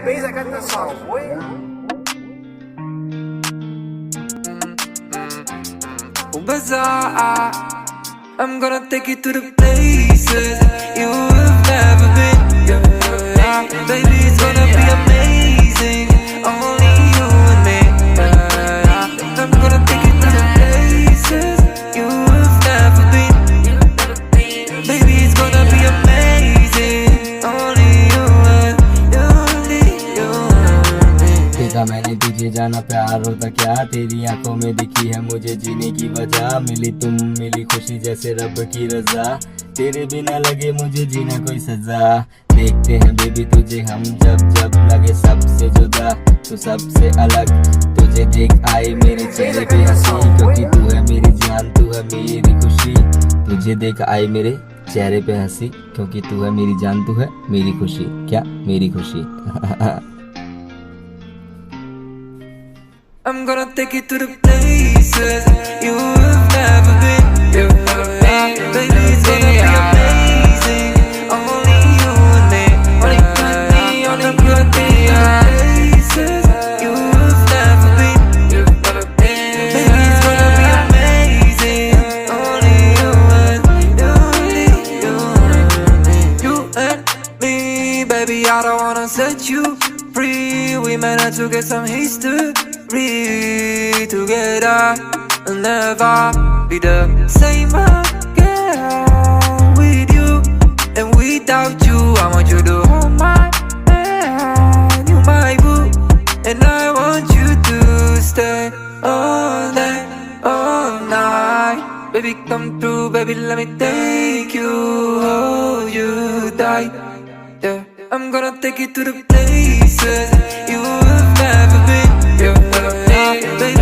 bass, I got the sauce, boy. Bazaar, I'm gonna take you to the places you have never been. Yeah, baby, it's gonna be amazing. Only you and me. Yeah, I'm gonna take you to the places you have never been. Baby, it's gonna be amazing. Only you and only you and me. देखा मैंने तुझे जाना प्यार होता क्या, तेरी आंखों में दिखी है मुझे जीने की वजह। मिली तुम मिली खुशी जैसे रब की रजा, तेरे बिना लगे मुझे जीना कोई सजा। देखते हैं बेबी तुझे हम जब जब लगे सबसे जुदा, तू सबसे अलग। तुझे देख आई मेरे चेहरे पे हंसी, क्योंकि तू है मेरी जान तू है मेरी खुशी। तुझे देख आई मेरे चेहरे पे हंसी, क्योंकि तू है मेरी जान तू है मेरी खुशी। क्या मेरी खुशी? I'm gonna take you to the places you have never been. Yeah, baby, it's gonna be amazing. Only you and me. Only me, only you and me. Places you have never been. Baby, it's gonna be amazing. Only you and only you and me. You and me, baby, I don't wanna set you free. We might have to get some history together and never be the same again. With you and without you, I want you to hold my hand. You my boo, and I want you to stay all day, all night. Baby, come through, baby, let me take you, hold you tight. Yeah, I'm gonna take you to the places you have never been. Yeah, baby,